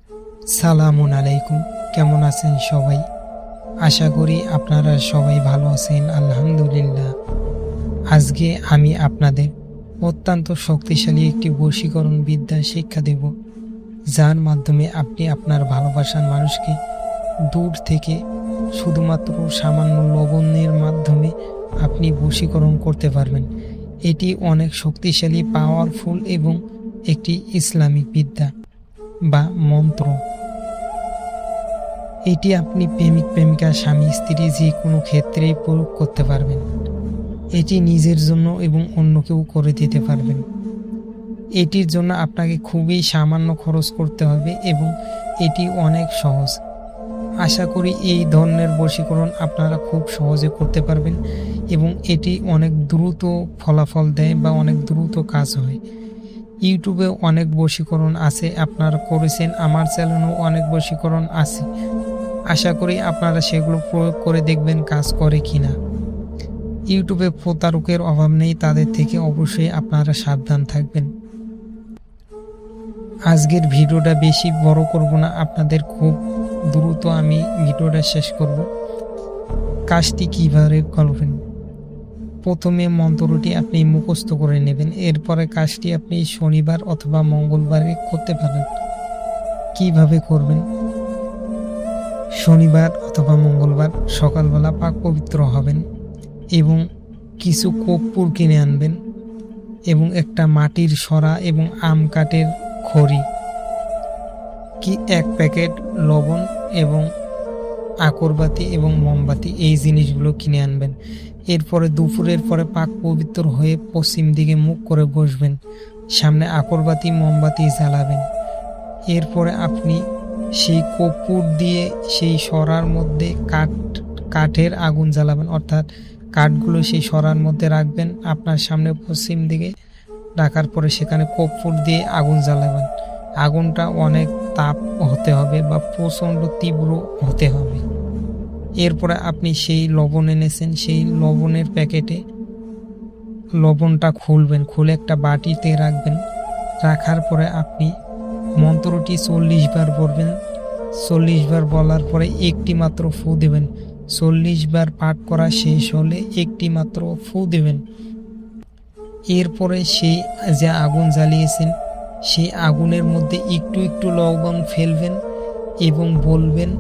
সালামুন আলাইকুম। কেমন আছেন সবাই? আশা করি আপনারা সবাই ভালো আছেন। আলহামদুলিল্লাহ। আজকে আমি আপনাদের অত্যন্ত শক্তিশালী একটি বশীকরণ বিদ্যা শিক্ষা দেব, যার মাধ্যমে আপনি আপনার ভালোবাসার মানুষকে দূর থেকে শুধুমাত্র সামান্য লবণের মাধ্যমে আপনি বশীকরণ করতে পারবেন। এটি অনেক শক্তিশালী, পাওয়ারফুল এবং একটি ইসলামিক বিদ্যা বা মন্ত্র। এটি আপনি প্রেমিক প্রেমিকা, স্বামী স্ত্রী যে কোনো ক্ষেত্রেই প্রয়োগ করতে পারবেন। এটি নিজের জন্য এবং অন্যকেও করে দিতে পারবেন। এটির জন্য আপনাকে খুবই সামান্য খরচ করতে হবে এবং এটি অনেক সহজ। আশা করি এই ধরনের বশীকরণ আপনারা খুব সহজে করতে পারবেন এবং এটি অনেক দ্রুত ফলাফল দেয় বা অনেক দ্রুত কাজ হয়। ইউটিউবে অনেক বশীকরণ আছে, আপনারা করেছেন, আমার চ্যানেলেও অনেক বশীকরণ আছে। আশা করি আপনারা সেগুলো প্রয়োগ করে দেখবেন কাজ করে কিনা। ইউটিউবে প্রতারকের অভাব নেই, তাদের থেকে অবশ্যই আপনারা সাবধান থাকবেন। আজকের ভিডিওটা বেশি বড় করব না, আপনাদের খুব দ্রুত আমি ভিডিওটা শেষ করব। কাজটি কীভাবে করবেন? প্রথমে মন্ত্রটি আপনি মুখস্থ করে নেবেন। এরপরে কাজটি আপনি শনিবার অথবা মঙ্গলবারে করতে পারেন। কিভাবে করবেন? শনিবার অথবা মঙ্গলবার সকালবেলা পাক পবিত্র হবেন এবং কিছু কর্পূর কিনে আনবেন এবং একটা মাটির সরা এবং আম কাঠের খড়ি, কি 1 প্যাকেট লবণ এবং আকরবাতি এবং মোমবাতি, এই জিনিসগুলো কিনে আনবেন। এরপরে দুপুরের পরে পাক পবিত্র হয়ে পশ্চিম দিকে মুখ করে বসবেন, সামনে আকরবাতি মোমবাতি জ্বালাবেন। এরপরে আপনি সেই কর্পূর দিয়ে সেই সরার মধ্যে কাঠের আগুন জ্বালাবেন, অর্থাৎ কাঠগুলো সেই সরার মধ্যে রাখবেন আপনার সামনে পশ্চিম দিকে। রাখার পরে সেখানে কর্পূর দিয়ে আগুন জ্বালাবেন। আগুনটা অনেক তাপ হতে হবে বা প্রচণ্ড তীব্র হতে হবে। এরপরে আপনি সেই লবণ এনেছেন, সেই লবণের প্যাকেটে লবণটা খুলবেন, খুলে একটা বাটিতে রাখবেন। রাখার পরে আপনি মন্ত্রটি 40 বার বলবেন। 40 বার বলার পরে একটি মাত্র ফু দেবেন। 40 বার পাঠ করা শেষ হলে একটি মাত্র ফু দেবেন। এরপরে সেই যে আগুন জ্বালিয়েছেন সেই আগুনের মধ্যে একটু একটু লবণ ফেলবেন এবং বলবেন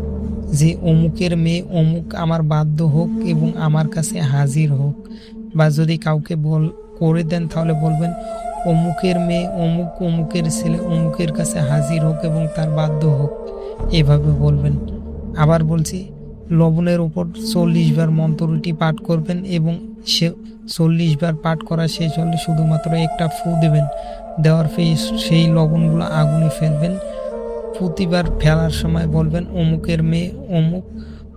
যে অমুকের মেয়ে অমুক আমার বাধ্য হোক এবং আমার কাছে হাজির হোক। বা যদি কাউকে করে দেন তাহলে বলবেন অমুকের মেয়ে অমুক অমুকের ছেলে অমুকের কাছে হাজির হোক এবং তার বাধ্য হোক, এভাবে বলবেন। আবার বলছি, লবণের উপর 40 বার মন্ত্রটি পাঠ করবেন এবং সে 40 বার পাঠ করা শেষ হলে শুধুমাত্র একটা ফু দেবেন। দেওয়ার সেই লবণগুলো আগুনে ফেলবেন। প্রতিবার ফেলার সময় বলবেন অমুকের মেয়ে অমুক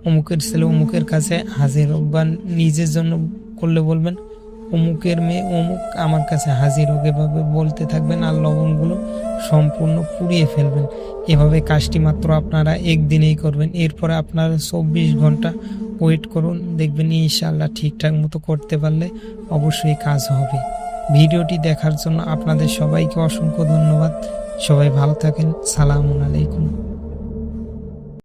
অমুকের ছেলে অমুকের কাছে হাজির হোক। বা নিজের জন্য করলে বলবেন অমুকের মেয়ে অমুক আমার কাছে হাজির হোক। এভাবে বলতে থাকবেন আর লবণগুলো সম্পূর্ণ পুড়িয়ে ফেলবেন। এভাবে কাজটি মাত্র আপনারা একদিনেই করবেন। এরপরে আপনারা 24 ঘন্টা ওয়েট করুন, দেখবেন ইনশাআল্লাহ ঠিকঠাক মতো করতে পারলে অবশ্যই কাজ হবে। ভিডিওটি দেখার জন্য আপনাদের সবাইকে অসংখ্য ধন্যবাদ। সবাই ভালো থাকেন। সালামুন আলাইকুম।